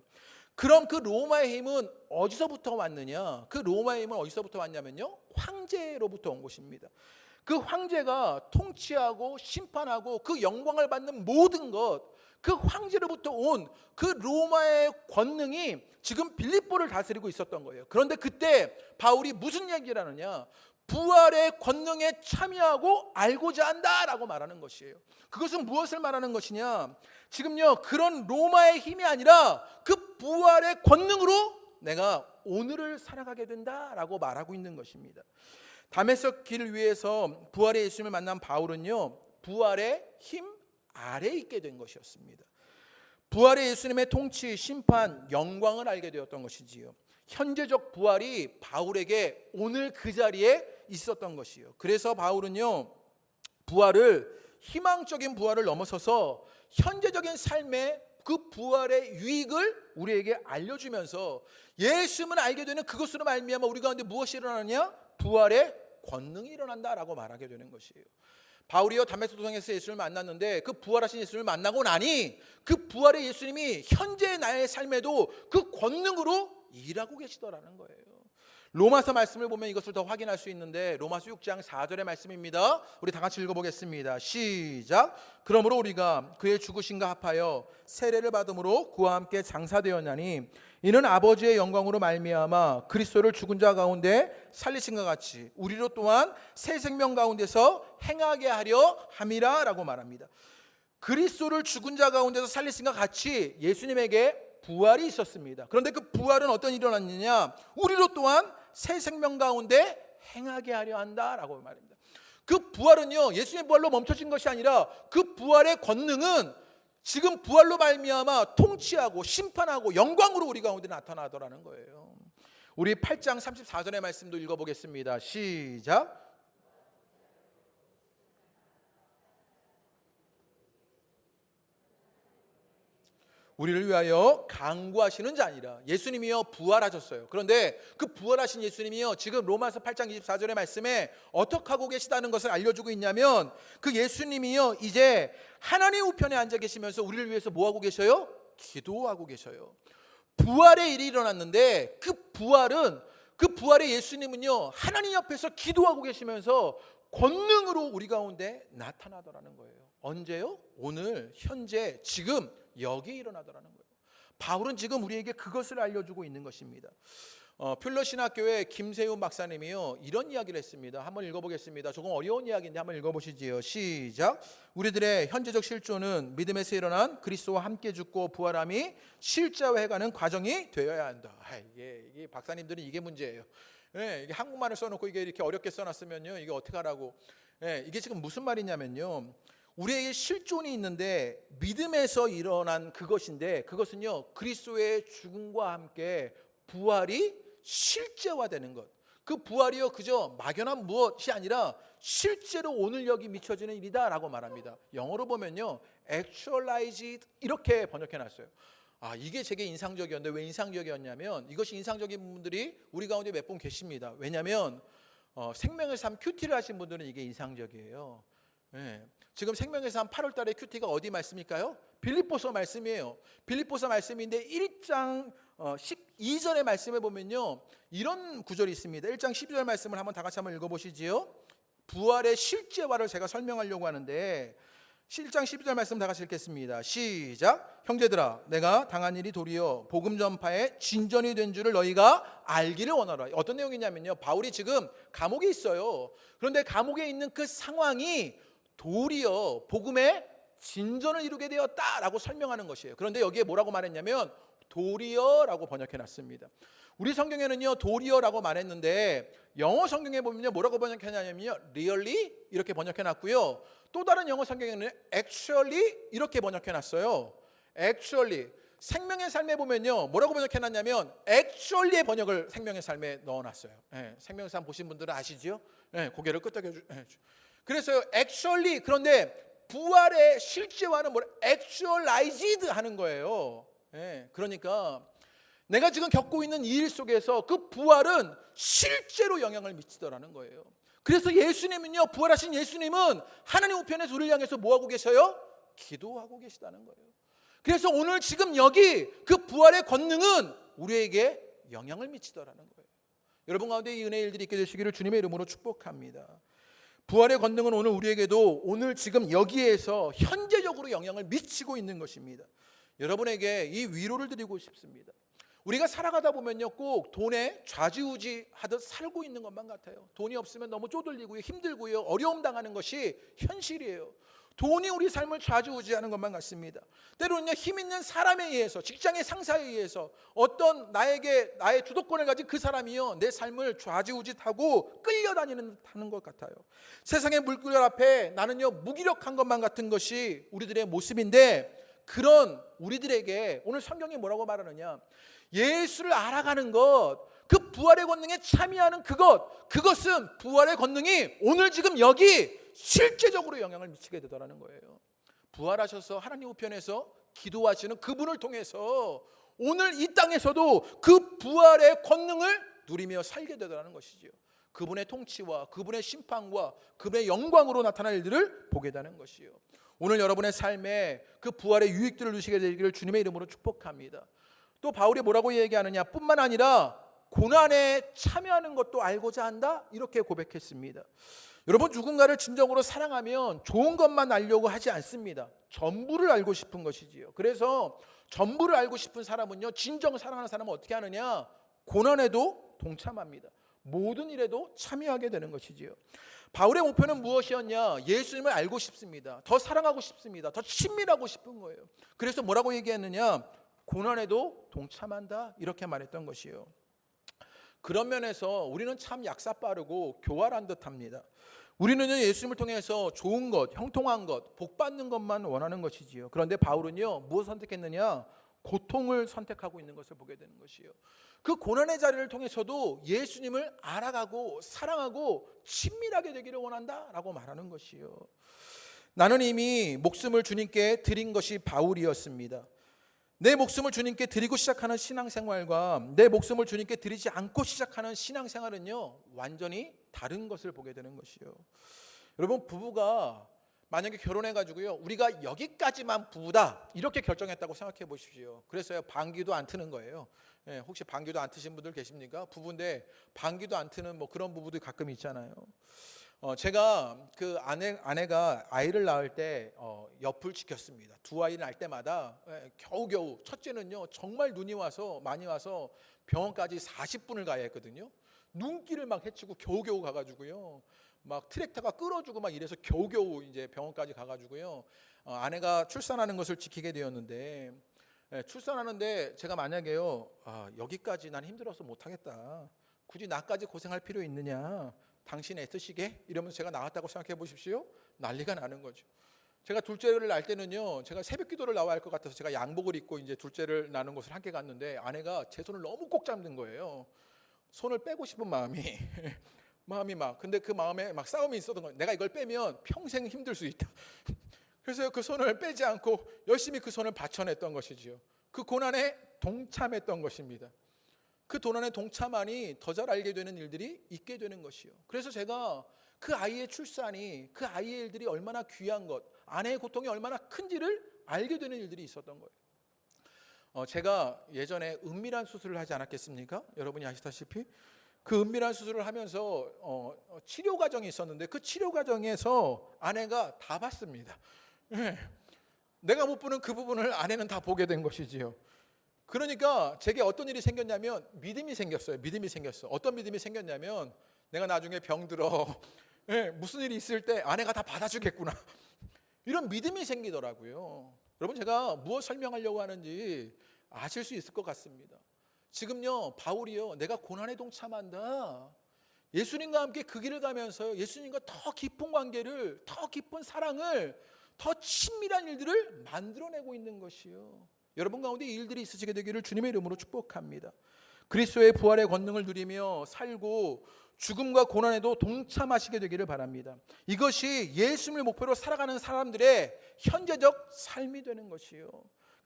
그럼 그 로마의 힘은 어디서부터 왔느냐? 그 로마의 힘은 어디서부터 왔냐면요, 황제로부터 온 것입니다. 그 황제가 통치하고 심판하고 그 영광을 받는 모든 것, 그 황제로부터 온 그 로마의 권능이 지금 빌립보를 다스리고 있었던 거예요. 그런데 그때 바울이 무슨 얘기를 하느냐? 부활의 권능에 참여하고 알고자 한다라고 말하는 것이에요. 그것은 무엇을 말하는 것이냐? 지금요 그런 로마의 힘이 아니라 그 부활의 권능으로 내가 오늘을 살아가게 된다라고 말하고 있는 것입니다. 다메섹 길 위에서 부활의 예수님을 만난 바울은요 부활의 힘 아래에 있게 된 것이었습니다. 부활의 예수님의 통치, 심판, 영광을 알게 되었던 것이지요. 현재적 부활이 바울에게 오늘 그 자리에 있었던 것이요. 그래서 바울은요 부활을, 희망적인 부활을 넘어서서 현재적인 삶의 그 부활의 유익을 우리에게 알려주면서 예수님을 알게 되는 그것으로 말미암아 우리 가운데 무엇이 일어나느냐? 부활의 권능이 일어난다라고 말하게 되는 것이에요. 바울이요 다메섹 도상에서 예수를 만났는데 그 부활하신 예수를 만나고 나니 그 부활의 예수님이 현재 나의 삶에도 그 권능으로 일하고 계시더라는 거예요. 로마서 말씀을 보면 이것을 더 확인할 수 있는데 로마서 6장 4절의 말씀입니다. 우리 다 같이 읽어보겠습니다. 시작. 그러므로 우리가 그의 죽으심과 합하여 세례를 받음으로 그와 함께 장사되었나니 이는 아버지의 영광으로 말미암아 그리스도를 죽은 자 가운데 살리신과 같이 우리로 또한 새 생명 가운데서 행하게 하려 함이라 라고 말합니다. 그리스도를 죽은 자 가운데서 살리신과 같이 예수님에게 부활이 있었습니다. 그런데 그 부활은 어떤 일이 일어났느냐? 우리로 또한 새 생명 가운데 행하게 하려 한다라고 말합니다. 그 부활은요 예수님의 부활로 멈춰진 것이 아니라 그 부활의 권능은 지금 부활로 말미암아 통치하고 심판하고 영광으로 우리 가운데 나타나더라는 거예요. 우리 8장 34절의 말씀도 읽어보겠습니다. 시작. 우리를 위하여 간구하시는 자 아니라, 예수님이요 부활하셨어요. 그런데 그 부활하신 예수님이요 지금 로마서 8장 24절의 말씀에 어떻게 하고 계시다는 것을 알려주고 있냐면 그 예수님이요 이제 하나님 우편에 앉아 계시면서 우리를 위해서 뭐하고 계셔요? 기도하고 계셔요. 부활의 일이 일어났는데 그 부활의 예수님은요 하나님 옆에서 기도하고 계시면서 권능으로 우리 가운데 나타나더라는 거예요. 언제요? 오늘, 현재, 지금 여기 일어나더라는 거예요. 바울은 지금 우리에게 그것을 알려주고 있는 것입니다. 퓰러 신학교의 김세훈 박사님이요 이런 이야기를 했습니다. 한번 읽어보겠습니다. 조금 어려운 이야기인데 한번 읽어보시지요. 시작. 우리들의 현재적 실존은 믿음에서 일어난 그리스도와 함께 죽고 부활함이 실제화해가는 과정이 되어야 한다. 이게 박사님들은 이게 문제예요. 이게 한국말을 써놓고 이게 이렇게 어렵게 써놨으면요 이게 어떻게 하라고. 이게 지금 무슨 말이냐면요. 우리에게 실존이 있는데 믿음에서 일어난 그것인데 그것은요 그리스도의 죽음과 함께 부활이 실제화되는 것. 그 부활이요 그저 막연한 무엇이 아니라 실제로 오늘 여기 미쳐지는 일이다라고 말합니다. 영어로 보면요 actualized 이렇게 번역해놨어요. 이게 제게 인상적이었는데 왜 인상적이었냐면 이것이 인상적인 분들이 우리 가운데 몇 분 계십니다. 왜냐하면 생명의 삶 큐티를 하신 분들은 이게 인상적이에요. 지금 생명의 삶 8월 달에 큐티가 어디 말씀일까요? 빌립보서 말씀이에요. 빌립보서 말씀인데 1장 12절의 말씀에 보면요 이런 구절이 있습니다. 1장 12절 말씀을 한번 다 같이 한번 읽어보시지요. 부활의 실제화를 제가 설명하려고 하는데 1장 12절 말씀 다 같이 읽겠습니다. 시작. 형제들아 내가 당한 일이 도리어 복음 전파에 진전이 된 줄을 너희가 알기를 원하라. 어떤 내용이냐면요 바울이 지금 감옥에 있어요. 그런데 감옥에 있는 그 상황이 도리어 복음의 진전을 이루게 되었다라고 설명하는 것이에요. 그런데 여기에 뭐라고 말했냐면 도리어라고 번역해놨습니다. 우리 성경에는요 도리어라고 말했는데 영어 성경에 보면요 뭐라고 번역해놨냐면요 really 이렇게 번역해놨고요. 또 다른 영어 성경에는 actually 이렇게 번역해놨어요. actually 생명의 삶에 보면요 뭐라고 번역해놨냐면 actually의 번역을 생명의 삶에 넣어놨어요. 생명의 삶 보신 분들은 아시죠? 고개를 끄덕여 주. 그래서 actually 그런데 부활의 실제화는 뭐라 actualized 하는 거예요. 그러니까 내가 지금 겪고 있는 이 일 속에서 그 부활은 실제로 영향을 미치더라는 거예요. 그래서 예수님은요 부활하신 예수님은 하나님 우편에서 우리를 향해서 뭐하고 계셔요? 기도하고 계시다는 거예요. 그래서 오늘 지금 여기 그 부활의 권능은 우리에게 영향을 미치더라는 거예요. 여러분 가운데 이 은혜의 일들이 있게 되시기를 주님의 이름으로 축복합니다. 부활의 권능은 오늘 우리에게도 오늘 지금 여기에서 현재적으로 영향을 미치고 있는 것입니다. 여러분에게 이 위로를 드리고 싶습니다. 우리가 살아가다 보면요 꼭 돈에 좌지우지하듯 살고 있는 것만 같아요. 돈이 없으면 너무 쪼들리고요 힘들고요 어려움 당하는 것이 현실이에요. 돈이 우리 삶을 좌지우지하는 것만 같습니다. 때로는요 힘 있는 사람에 의해서 직장의 상사에 의해서 어떤 나의 주도권을 가진 그 사람이요 내 삶을 좌지우지하고 끌려다니는 것 같아요. 세상의 물결 앞에 나는요 무기력한 것만 같은 것이 우리들의 모습인데 그런 우리들에게 오늘 성경이 뭐라고 말하느냐 예수를 알아가는 것 그 부활의 권능에 참여하는 그것은 부활의 권능이 오늘 지금 여기 실제적으로 영향을 미치게 되더라는 거예요. 부활하셔서 하나님 우편에서 기도하시는 그분을 통해서 오늘 이 땅에서도 그 부활의 권능을 누리며 살게 되더라는 것이죠. 그분의 통치와 그분의 심판과 그분의 영광으로 나타날 일들을 보게 되는 것이요. 오늘 여러분의 삶에 그 부활의 유익들을 누리시게 되기를 주님의 이름으로 축복합니다. 또 바울이 뭐라고 얘기하느냐 뿐만 아니라 고난에 참여하는 것도 알고자 한다 이렇게 고백했습니다. 여러분 누군가를 진정으로 사랑하면 좋은 것만 알려고 하지 않습니다. 전부를 알고 싶은 것이지요. 그래서 전부를 알고 싶은 사람은요 진정 사랑하는 사람은 어떻게 하느냐 고난에도 동참합니다. 모든 일에도 참여하게 되는 것이지요. 바울의 목표는 무엇이었냐? 예수님을 알고 싶습니다. 더 사랑하고 싶습니다. 더 친밀하고 싶은 거예요. 그래서 뭐라고 얘기했느냐? 고난에도 동참한다 이렇게 말했던 것이요. 그런 면에서 우리는 참 약사 빠르고 교활한 듯합니다. 우리는 예수님을 통해서 좋은 것, 형통한 것, 복 받는 것만 원하는 것이지요. 그런데 바울은요 무엇을 선택했느냐? 고통을 선택하고 있는 것을 보게 되는 것이요. 그 고난의 자리를 통해서도 예수님을 알아가고 사랑하고 친밀하게 되기를 원한다라고 말하는 것이요. 나는 이미 목숨을 주님께 드린 것이 바울이었습니다. 내 목숨을 주님께 드리고 시작하는 신앙생활과 내 목숨을 주님께 드리지 않고 시작하는 신앙생활은요 완전히 다른 것을 보게 되는 것이요. 여러분 부부가 만약에 결혼해가지고요 우리가 여기까지만 부부다 이렇게 결정했다고 생각해 보십시오. 그래서요 방귀도 안 트는 거예요. 혹시 방귀도 안 트신 분들 계십니까? 부부인데 방귀도 안 트는 뭐 그런 부부도 가끔 있잖아요. 제가 그 아내가 아이를 낳을 때 옆을 지켰습니다. 두 아이를 낳을 때마다 겨우겨우 첫째는요 정말 눈이 와서 많이 와서 병원까지 40분을 가야 했거든요. 눈길을 막 헤치고 겨우겨우 가가지고요. 막 트랙터가 끌어주고 막 이래서 겨우겨우 이제 병원까지 가가지고요. 아내가 출산하는 것을 지키게 되었는데, 출산하는데 제가 만약에요, 여기까지 난 힘들어서 못하겠다, 굳이 나까지 고생할 필요 있느냐, 당신 애쓰시게, 이러면서 제가 나갔다고 생각해 보십시오. 난리가 나는 거죠. 제가 둘째를 낳을 때는요, 제가 새벽 기도를 나와야 할 것 같아서 제가 양복을 입고 이제 둘째를 낳는 곳을 함께 갔는데, 아내가 제 손을 너무 꼭 잡는 거예요. 손을 빼고 싶은 마음이 막, 근데 그 마음에 막 싸움이 있었던 거예요. 내가 이걸 빼면 평생 힘들 수 있다. 그래서 그 손을 빼지 않고 열심히 그 손을 받쳐냈던 것이지요. 그 고난에 동참했던 것입니다. 그 고난에 동참하니 더 잘 알게 되는 일들이 있게 되는 것이요. 그래서 제가 그 아이의 출산이, 그 아이의 일들이 얼마나 귀한 것, 아내의 고통이 얼마나 큰지를 알게 되는 일들이 있었던 거예요. 제가 예전에 은밀한 수술을 하지 않았겠습니까? 여러분이 아시다시피 그 은밀한 수술을 하면서 치료 과정이 있었는데, 그 치료 과정에서 아내가 다 봤습니다. 내가 못 보는 그 부분을 아내는 다 보게 된 것이지요. 그러니까 제게 어떤 일이 생겼냐면 믿음이 생겼어요. 믿음이 생겼어. 어떤 믿음이 생겼냐면, 내가 나중에 병들어 무슨 일이 있을 때 아내가 다 받아주겠구나, 이런 믿음이 생기더라고요. 여러분, 제가 무엇 설명하려고 하는지 아실 수 있을 것 같습니다. 지금요, 바울이요, 내가 고난에 동참한다, 예수님과 함께 그 길을 가면서 예수님과 더 깊은 관계를, 더 깊은 사랑을, 더 친밀한 일들을 만들어내고 있는 것이요. 여러분 가운데 이 일들이 있으시게 되기를 주님의 이름으로 축복합니다. 그리스도의 부활의 권능을 누리며 살고 죽음과 고난에도 동참하시게 되기를 바랍니다. 이것이 예수님을 목표로 살아가는 사람들의 현재적 삶이 되는 것이요.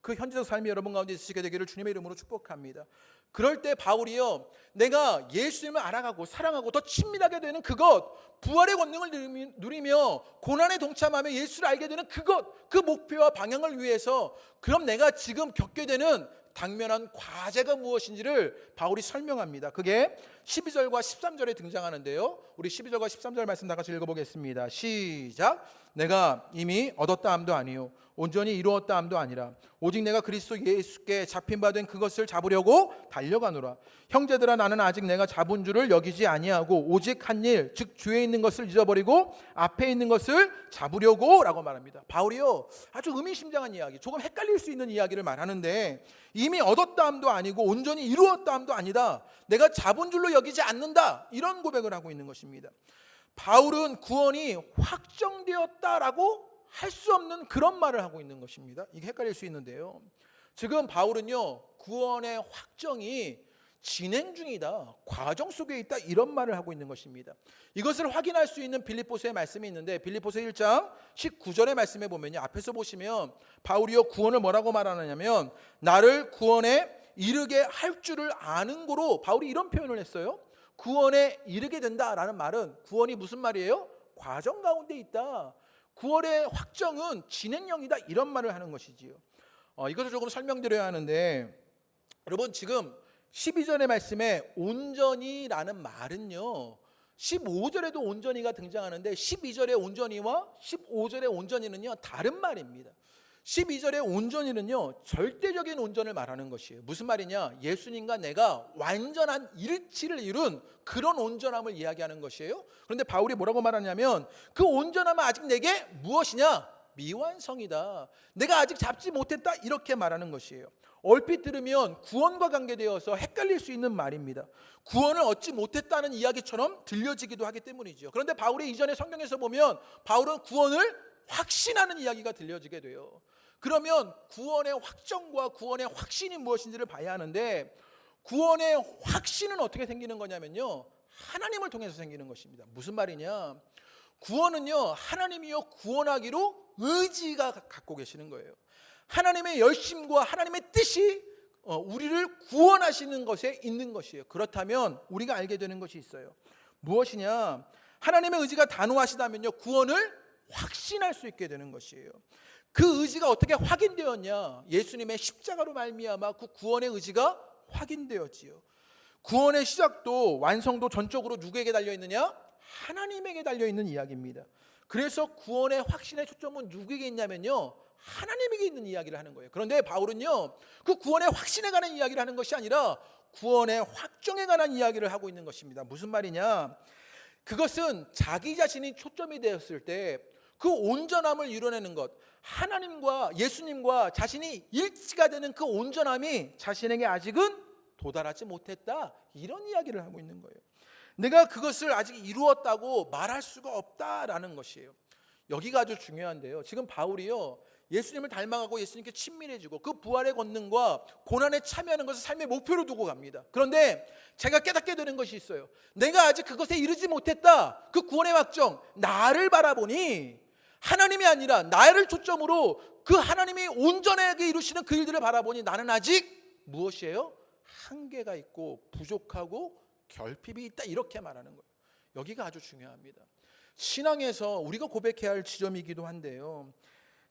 그 현재적 삶이 여러분 가운데 있으시게 되기를 주님의 이름으로 축복합니다. 그럴 때 바울이요, 내가 예수님을 알아가고 사랑하고 더 친밀하게 되는 그것, 부활의 권능을 누리며 고난에 동참하며 예수를 알게 되는 그것, 그 목표와 방향을 위해서, 그럼 내가 지금 겪게 되는 당면한 과제가 무엇인지를 바울이 설명합니다. 그게 12절과 13절에 등장하는데요, 우리 12절과 13절 말씀 다 같이 읽어보겠습니다. 시작. 내가 이미 얻었다 함도 아니요 온전히 이루었다 함도 아니라 오직 내가 그리스도 예수께 잡힌 바 된 그것을 잡으려고 달려가노라. 형제들아, 나는 아직 내가 잡은 줄을 여기지 아니하고 오직 한 일, 즉 주에 있는 것을 잊어버리고 앞에 있는 것을 잡으려고 라고 말합니다. 바울이요, 아주 의미심장한 이야기, 조금 헷갈릴 수 있는 이야기를 말하는데, 이미 얻었다 함도 아니고 온전히 이루었다 함도 아니다, 내가 잡은 줄로 여기지 않는다, 이런 고백을 하고 있는 것입니다. 바울은 구원이 확정되었다라고 할 수 없는 그런 말을 하고 있는 것입니다. 이게 헷갈릴 수 있는데요, 지금 바울은요, 구원의 확정이 진행 중이다, 과정 속에 있다, 이런 말을 하고 있는 것입니다. 이것을 확인할 수 있는 빌립보서의 말씀이 있는데, 빌립보서 1장 19절의 말씀에 보면요, 앞에서 보시면 바울이요, 구원을 뭐라고 말하느냐면 나를 구원에 이르게 할 줄을 아는 고로, 바울이 이런 표현을 했어요. 구원에 이르게 된다라는 말은 구원이 무슨 말이에요? 과정 가운데 있다, 구원의 확정은 진행형이다, 이런 말을 하는 것이지요. 이것을 조금 설명드려야 하는데, 여러분 지금 12절의 말씀에 온전히라는 말은요, 15절에도 온전히가 등장하는데 12절의 온전히와 15절의 온전히는요 다른 말입니다. 12절의 온전히는요 절대적인 온전을 말하는 것이에요. 무슨 말이냐, 예수님과 내가 완전한 일치를 이룬 그런 온전함을 이야기하는 것이에요. 그런데 바울이 뭐라고 말하냐면, 그 온전함은 아직 내게 무엇이냐, 미완성이다, 내가 아직 잡지 못했다, 이렇게 말하는 것이에요. 얼핏 들으면 구원과 관계되어서 헷갈릴 수 있는 말입니다. 구원을 얻지 못했다는 이야기처럼 들려지기도 하기 때문이죠. 그런데 바울이 이전에 성경에서 보면 바울은 구원을 확신하는 이야기가 들려지게 돼요. 그러면 구원의 확정과 구원의 확신이 무엇인지를 봐야 하는데, 구원의 확신은 어떻게 생기는 거냐면요, 하나님을 통해서 생기는 것입니다. 무슨 말이냐, 구원은요 하나님이요 구원하기로 의지가 갖고 계시는 거예요. 하나님의 열심과 하나님의 뜻이 우리를 구원하시는 것에 있는 것이에요. 그렇다면 우리가 알게 되는 것이 있어요. 무엇이냐, 하나님의 의지가 단호하시다면요 구원을 확신할 수 있게 되는 것이에요. 그 의지가 어떻게 확인되었냐, 예수님의 십자가로 말미암아 그 구원의 의지가 확인되었지요. 구원의 시작도 완성도 전적으로 누구에게 달려있느냐, 하나님에게 달려있는 이야기입니다. 그래서 구원의 확신의 초점은 누구에게 있냐면요, 하나님에게 있는 이야기를 하는 거예요. 그런데 바울은요, 그 구원의 확신에 관한 이야기를 하는 것이 아니라 구원의 확정에 관한 이야기를 하고 있는 것입니다. 무슨 말이냐? 그것은 자기 자신이 초점이 되었을 때 그 온전함을 이뤄내는 것, 하나님과 예수님과 자신이 일치가 되는 그 온전함이 자신에게 아직은 도달하지 못했다, 이런 이야기를 하고 있는 거예요. 내가 그것을 아직 이루었다고 말할 수가 없다라는 것이에요. 여기가 아주 중요한데요, 지금 바울이요, 예수님을 닮아가고 예수님께 친밀해지고 그 부활의 권능과 고난에 참여하는 것을 삶의 목표로 두고 갑니다. 그런데 제가 깨닫게 되는 것이 있어요. 내가 아직 그것에 이르지 못했다, 그 구원의 확정, 나를 바라보니 하나님이 아니라 나를 초점으로 그 하나님이 온전하게 이루시는 그 일들을 바라보니 나는 아직 무엇이에요? 한계가 있고 부족하고 결핍이 있다, 이렇게 말하는 거예요. 여기가 아주 중요합니다. 신앙에서 우리가 고백해야 할 지점이기도 한데요,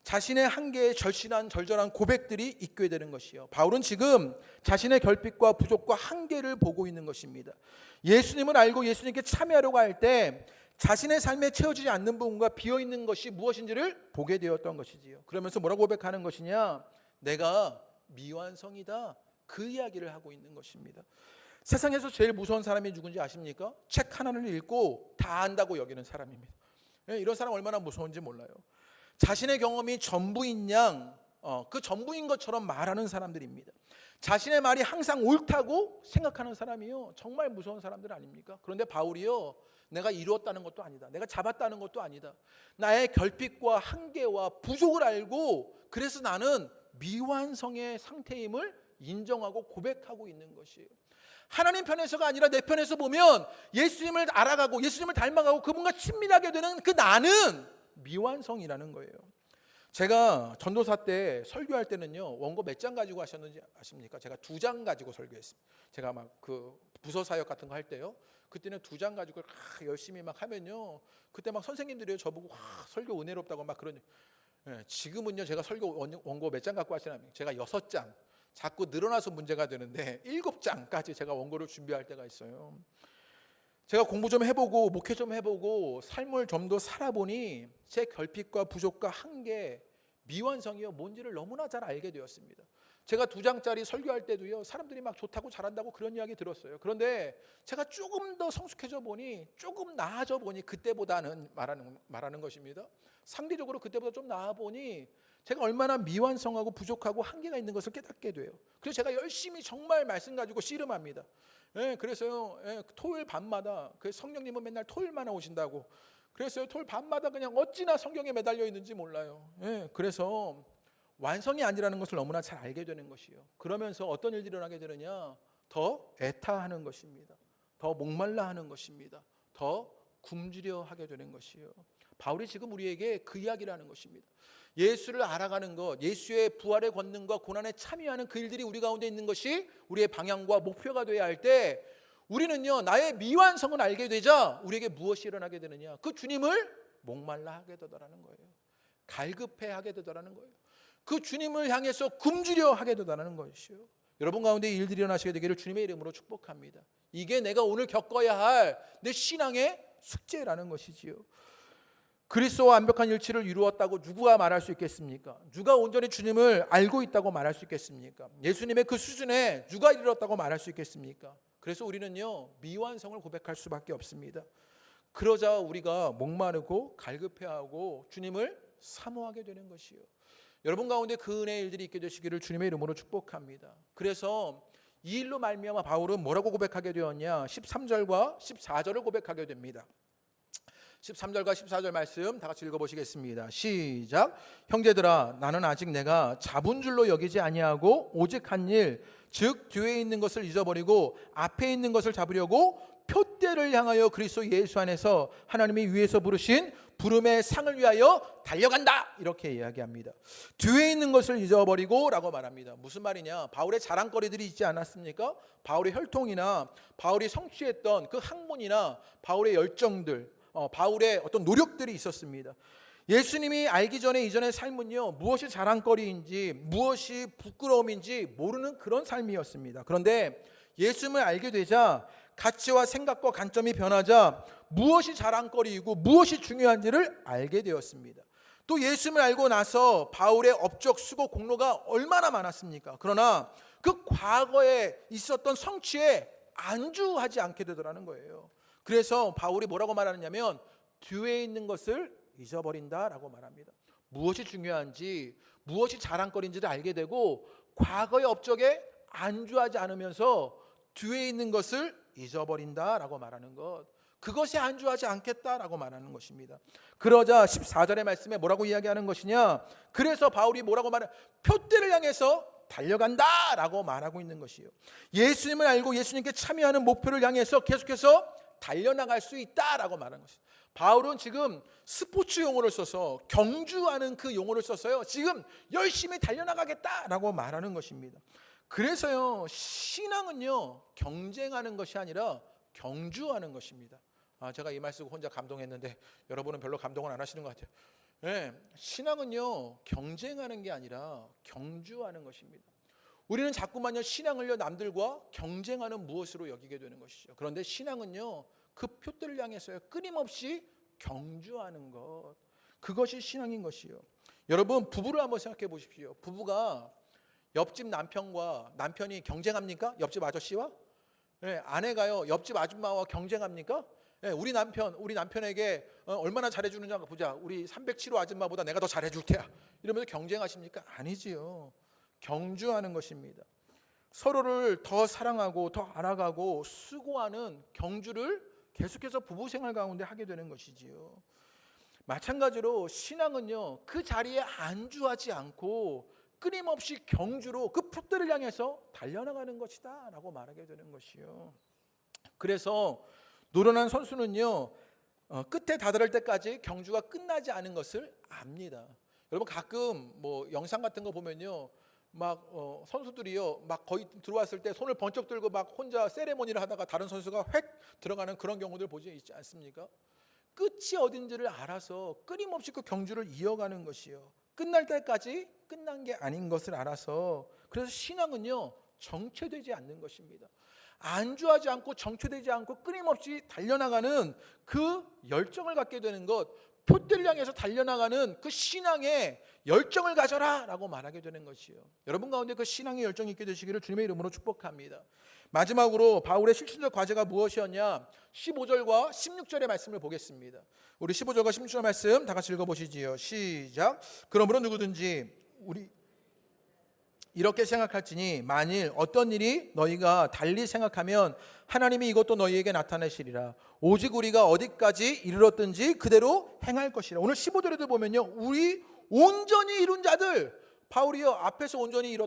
자신의 한계에 절절한 고백들이 있게 되는 것이요, 바울은 지금 자신의 결핍과 부족과 한계를 보고 있는 것입니다. 예수님을 알고 예수님께 참여하려고 할 때 자신의 삶에 채워지지 않는 부분과 비어있는 것이 무엇인지를 보게 되었던 것이지요. 그러면서 뭐라고 고백하는 것이냐? 내가 미완성이다, 그 이야기를 하고 있는 것입니다. 세상에서 제일 무서운 사람이 누군지 아십니까? 책 하나를 읽고 다 안다고 여기는 사람입니다. 이런 사람 얼마나 무서운지 몰라요. 자신의 경험이 전부인 양, 그 전부인 것처럼 말하는 사람들입니다. 자신의 말이 항상 옳다고 생각하는 사람이요, 정말 무서운 사람들 아닙니까? 그런데 바울이요, 내가 이루었다는 것도 아니다, 내가 잡았다는 것도 아니다, 나의 결핍과 한계와 부족을 알고 그래서 나는 미완성의 상태임을 인정하고 고백하고 있는 것이에요. 하나님 편에서가 아니라 내 편에서 보면 예수님을 알아가고 예수님을 닮아가고 그분과 친밀하게 되는 그 나는 미완성이라는 거예요. 제가 전도사 때 설교할 때는요, 원고 몇 장 가지고 하셨는지 아십니까? 제가 2장 가지고 설교했습니다. 제가 막 그 부서 사역 같은 거 할 때요, 그때는 2장 가지고 열심히 막 하면요, 그때 막 선생님들이 저보고 설교 은혜롭다고 막 그러니, 지금은요 제가 설교 원고 몇 장 갖고 하시냐면 제가 6장, 자꾸 늘어나서 문제가 되는데 7장까지 제가 원고를 준비할 때가 있어요. 제가 공부 좀 해보고 목회 좀 해보고 삶을 좀 더 살아보니 제 결핍과 부족과 한계, 미완성이요 뭔지를 너무나 잘 알게 되었습니다. 제가 2장짜리 설교할 때도요, 사람들이 막 좋다고 잘한다고 그런 이야기 들었어요. 그런데 제가 조금 더 성숙해져 보니, 조금 나아져 보니, 그때보다는 말하는 것입니다. 상대적으로 그때보다 좀 나아 보니 제가 얼마나 미완성하고 부족하고 한계가 있는 것을 깨닫게 돼요. 그래서 제가 열심히 정말 말씀 가지고 씨름합니다. 그래서요, 토요일 밤마다, 성령님은 맨날 토요일만 오신다고, 그래서 토요일 밤마다 그냥 어찌나 성경에 매달려 있는지 몰라요. 그래서 완성이 아니라는 것을 너무나 잘 알게 되는 것이요, 그러면서 어떤 일들이 일어나게 되느냐? 더 애타하는 것입니다. 더 목말라 하는 것입니다. 더 굶주려 하게 되는 것이요. 바울이 지금 우리에게 그 이야기를 하는 것입니다. 예수를 알아가는 것, 예수의 부활의 권능과 고난에 참여하는 그 일들이 우리 가운데 있는 것이 우리의 방향과 목표가 되어야 할 때, 우리는요, 나의 미완성을 알게 되자 우리에게 무엇이 일어나게 되느냐? 그 주님을 목말라 하게 되더라는 거예요. 갈급해 하게 되더라는 거예요. 그 주님을 향해서 굶주려 하게 되더라는 것이요. 여러분 가운데 일들이 일어나시게 되기를 주님의 이름으로 축복합니다. 이게 내가 오늘 겪어야 할 내 신앙의 숙제라는 것이지요. 그리스도와 완벽한 일치를 이루었다고 누가 말할 수 있겠습니까? 누가 온전히 주님을 알고 있다고 말할 수 있겠습니까? 예수님의 그 수준에 누가 이르렀다고 말할 수 있겠습니까? 그래서 우리는요, 미완성을 고백할 수밖에 없습니다. 그러자 우리가 목마르고 갈급해하고 주님을 사모하게 되는 것이요, 여러분 가운데 그 은혜의 일들이 있게 되시기를 주님의 이름으로 축복합니다. 그래서 이 일로 말미암아 바울은 뭐라고 고백하게 되었냐? 13절과 14절을 고백하게 됩니다. 13절과 14절 말씀 다 같이 읽어보시겠습니다. 시작. 형제들아, 나는 아직 내가 잡은 줄로 여기지 아니하고 오직 한 일, 즉 뒤에 있는 것을 잊어버리고 앞에 있는 것을 잡으려고 표대를 향하여 그리스도 예수 안에서 하나님이 위에서 부르신 부름의 상을 위하여 달려간다, 이렇게 이야기합니다. 뒤에 있는 것을 잊어버리고 라고 말합니다. 무슨 말이냐? 바울의 자랑거리들이 있지 않았습니까? 바울의 혈통이나 바울이 성취했던 그 학문이나 바울의 열정들, 바울의 어떤 노력들이 있었습니다. 예수님이 알기 전에 이전의 삶은요, 무엇이 자랑거리인지 무엇이 부끄러움인지 모르는 그런 삶이었습니다. 그런데 예수님을 알게 되자 가치와 생각과 관점이 변하자 무엇이 자랑거리이고 무엇이 중요한지를 알게 되었습니다. 또 예수님을 알고 나서 바울의 업적 수고 공로가 얼마나 많았습니까? 그러나 그 과거에 있었던 성취에 안주하지 않게 되더라는 거예요. 그래서 바울이 뭐라고 말하느냐면 뒤에 있는 것을 잊어버린다라고 말합니다. 무엇이 중요한지, 무엇이 자랑거리인지를 알게 되고 과거의 업적에 안주하지 않으면서 뒤에 있는 것을 잊어버린다라고 말하는 것, 그것에 안주하지 않겠다라고 말하는 것입니다. 그러자 14절의 말씀에 뭐라고 이야기하는 것이냐, 그래서 바울이 뭐라고 말해, 표대를 향해서 달려간다라고 말하고 있는 것이요, 예수님을 알고 예수님께 참여하는 목표를 향해서 계속해서 달려나갈 수 있다라고 말하는 것이죠. 바울은 지금 스포츠 용어를 써서, 경주하는 그 용어를 썼어요. 지금 열심히 달려나가겠다라고 말하는 것입니다. 그래서요, 신앙은요 경쟁하는 것이 아니라 경주하는 것입니다. 제가 이 말 쓰고 혼자 감동했는데 여러분은 별로 감동을 안 하시는 것 같아요. 네, 신앙은요 경쟁하는 게 아니라 경주하는 것입니다. 우리는 자꾸만요 신앙을요 남들과 경쟁하는 무엇으로 여기게 되는 것이죠. 그런데 신앙은요 그 표대를 향해서요 끊임없이 경주하는 것, 그것이 신앙인 것이요. 여러분, 부부를 한번 생각해 보십시오. 부부가 옆집 남편과, 남편이 경쟁합니까? 옆집 아저씨와? 네, 아내가요 옆집 아줌마와 경쟁합니까? 네, 우리 남편에게 얼마나 잘해주는지 보자, 우리 307호 아줌마보다 내가 더 잘해줄 테야, 이러면서 경쟁하십니까? 아니지요. 경주하는 것입니다. 서로를 더 사랑하고 더 알아가고 수고하는 경주를 계속해서 부부 생활 가운데 하게 되는 것이지요. 마찬가지로 신앙은요 그 자리에 안주하지 않고 끊임없이 경주로 그 풋대를 향해서 달려나가는 것이다 라고 말하게 되는 것이요. 그래서 노련한 선수는요 끝에 다다를 때까지 경주가 끝나지 않은 것을 압니다. 여러분, 가끔 뭐 영상 같은 거 보면요 막 선수들이요 막 거의 들어왔을 때 손을 번쩍 들고 막 혼자 세레모니를 하다가 다른 선수가 획 들어가는 그런 경우들 보지 있지 않습니까? 끝이 어딘지를 알아서 끊임없이 그 경주를 이어가는 것이요, 끝날 때까지 끝난 게 아닌 것을 알아서. 그래서 신앙은요 정체되지 않는 것입니다. 안주하지 않고 정체되지 않고 끊임없이 달려나가는 그 열정을 갖게 되는 것, 표대를 향해서 달려나가는 그 신앙의 열정을 가져라 라고 말하게 되는 것이요. 여러분 가운데 그 신앙의 열정이 있게 되시기를 주님의 이름으로 축복합니다. 마지막으로 바울의 실천적 과제가 무엇이었냐, 15절과 16절의 말씀을 보겠습니다. 우리 15절과 16절 말씀 다 같이 읽어보시지요. 시작. 그러므로 누구든지 우리 이렇게 생각할지니 만일 어떤 일이 너희가 달리 생각하면 하나님이 이것도 너희에게 나타내시리라. 오직 우리가 어디까지 이르렀든지 그대로 행할 것이라. 오늘 15절에도 보면요, 우리 온전히 이룬 자들, 바울이요 앞에서 온전히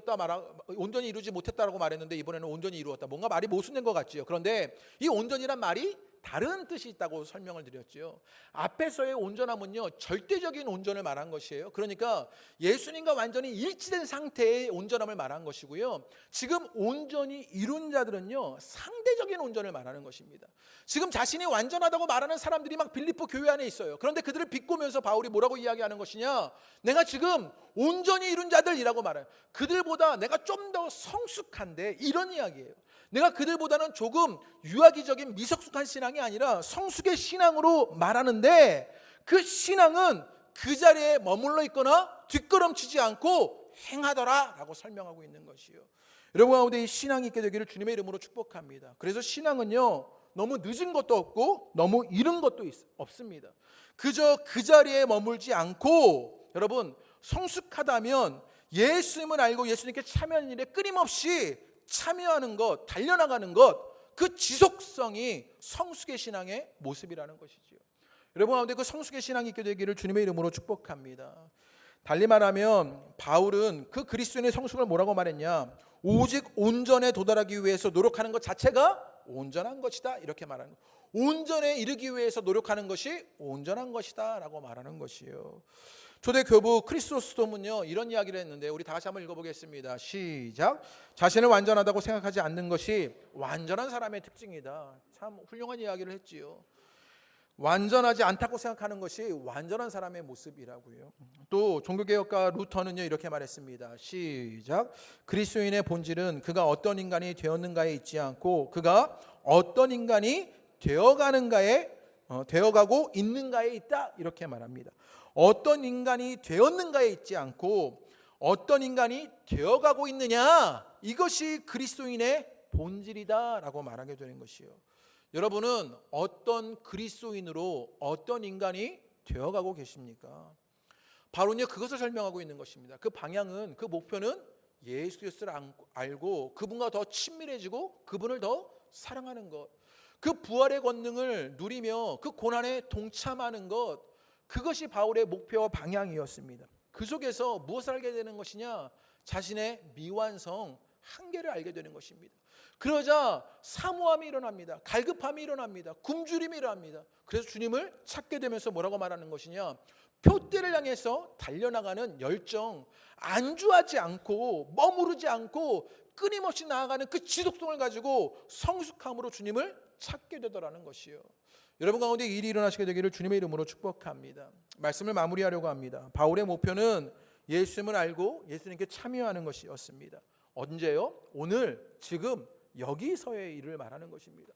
온전히 이루지 못했다라고 말했는데 이번에는 온전히 이루었다. 뭔가 말이 모순된 것 같지요. 그런데 이 온전이란 말이 다른 뜻이 있다고 설명을 드렸지요. 앞에서의 온전함은요 절대적인 온전을 말한 것이에요. 그러니까 예수님과 완전히 일치된 상태의 온전함을 말한 것이고요, 지금 온전히 이룬 자들은요 상대적인 온전을 말하는 것입니다. 지금 자신이 완전하다고 말하는 사람들이 막 빌립보 교회 안에 있어요. 그런데 그들을 비꼬면서 바울이 뭐라고 이야기하는 것이냐, 내가 지금 온전히 이룬 자들이라고 말해요. 그들보다 내가 좀 더 성숙한데, 이런 이야기예요. 내가 그들보다는 조금 유아기적인 미성숙한 신앙이 아니라 성숙의 신앙으로 말하는데, 그 신앙은 그 자리에 머물러 있거나 뒷걸음치지 않고 행하더라 라고 설명하고 있는 것이요. 여러분 가운데 이 신앙이 있게 되기를 주님의 이름으로 축복합니다. 그래서 신앙은요 너무 늦은 것도 없고 너무 이른 것도 없습니다. 그저 그 자리에 머물지 않고, 여러분 성숙하다면 예수님을 알고 예수님께 참여하는 일에 끊임없이 참여하는 것, 달려나가는 것, 그 지속성이 성숙의 신앙의 모습이라는 것이지요. 여러분 가운데 그 성숙의 신앙이 있게 되기를 주님의 이름으로 축복합니다. 달리 말하면 바울은 그 그리스도인의 성숙을 뭐라고 말했냐, 오직 온전에 도달하기 위해서 노력하는 것 자체가 온전한 것이다, 이렇게 말하는 거예요. 온전에 이르기 위해서 노력하는 것이 온전한 것이다 라고 말하는 것이에요. 초대 교부 크리스토스톰은요 이런 이야기를 했는데, 우리 다 같이 한번 읽어보겠습니다. 시작. 자신을 완전하다고 생각하지 않는 것이 완전한 사람의 특징이다. 참 훌륭한 이야기를 했지요. 완전하지 않다고 생각하는 것이 완전한 사람의 모습이라고요. 또 종교개혁가 루터는요 이렇게 말했습니다. 시작. 그리스도인의 본질은 그가 어떤 인간이 되었는가에 있지 않고 그가 어떤 인간이 되어가고 있는가에 있다, 이렇게 말합니다. 어떤 인간이 되었는가에 있지 않고 어떤 인간이 되어가고 있느냐, 이것이 그리스도인의 본질이다라고 말하게 되는 것이요. 여러분은 어떤 그리스도인으로 어떤 인간이 되어가고 계십니까? 바로는요 그것을 설명하고 있는 것입니다. 그 방향은, 그 목표는 예수 그리스도를 알고 그분과 더 친밀해지고 그분을 더 사랑하는 것, 그 부활의 권능을 누리며 그 고난에 동참하는 것, 그것이 바울의 목표와 방향이었습니다. 그 속에서 무엇을 알게 되는 것이냐? 자신의 미완성, 한계를 알게 되는 것입니다. 그러자 사모함이 일어납니다. 갈급함이 일어납니다. 굶주림이 일어납니다. 그래서 주님을 찾게 되면서 뭐라고 말하는 것이냐? 표대를 향해서 달려나가는 열정, 안주하지 않고 머무르지 않고 끊임없이 나아가는 그 지속성을 가지고 성숙함으로 주님을 찾게 되더라는 것이요. 여러분 가운데 일이 일어나시게 되기를 주님의 이름으로 축복합니다. 말씀을 마무리하려고 합니다. 바울의 목표는 예수님을 알고 예수님께 참여하는 것이었습니다. 언제요? 오늘, 지금, 여기서의 일을 말하는 것입니다.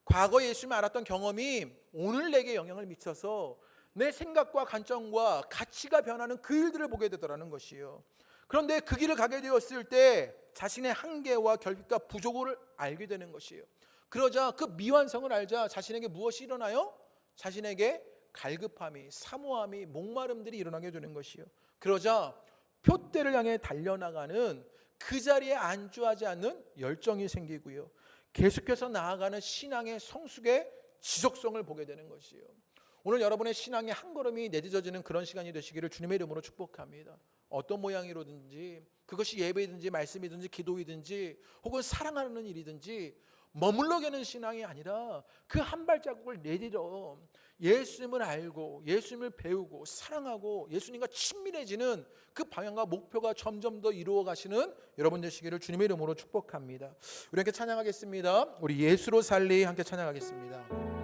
과거 예수님을 알았던 경험이 오늘 내게 영향을 미쳐서 내 생각과 관점과 가치가 변하는 그 일들을 보게 되더라는 것이요. 그런데 그 길을 가게 되었을 때 자신의 한계와 결핍과 부족을 알게 되는 것이에요. 그러자 그 미완성을 알자 자신에게 무엇이 일어나요? 자신에게 갈급함이, 사모함이, 목마름들이 일어나게 되는 것이요. 그러자 표대를 향해 달려나가는, 그 자리에 안주하지 않는 열정이 생기고요. 계속해서 나아가는 신앙의 성숙의 지속성을 보게 되는 것이요. 오늘 여러분의 신앙의 한 걸음이 내딛어지는 그런 시간이 되시기를 주님의 이름으로 축복합니다. 어떤 모양이로든지, 그것이 예배이든지 말씀이든지 기도이든지 혹은 사랑하는 일이든지 머물러 계는 신앙이 아니라 그 한 발자국을 내딛어 예수님을 알고 예수님을 배우고 사랑하고 예수님과 친밀해지는 그 방향과 목표가 점점 더 이루어 가시는 여러분 되시기를 주님의 이름으로 축복합니다. 우리 함께 찬양하겠습니다. 우리 예수로 살리 함께 찬양하겠습니다.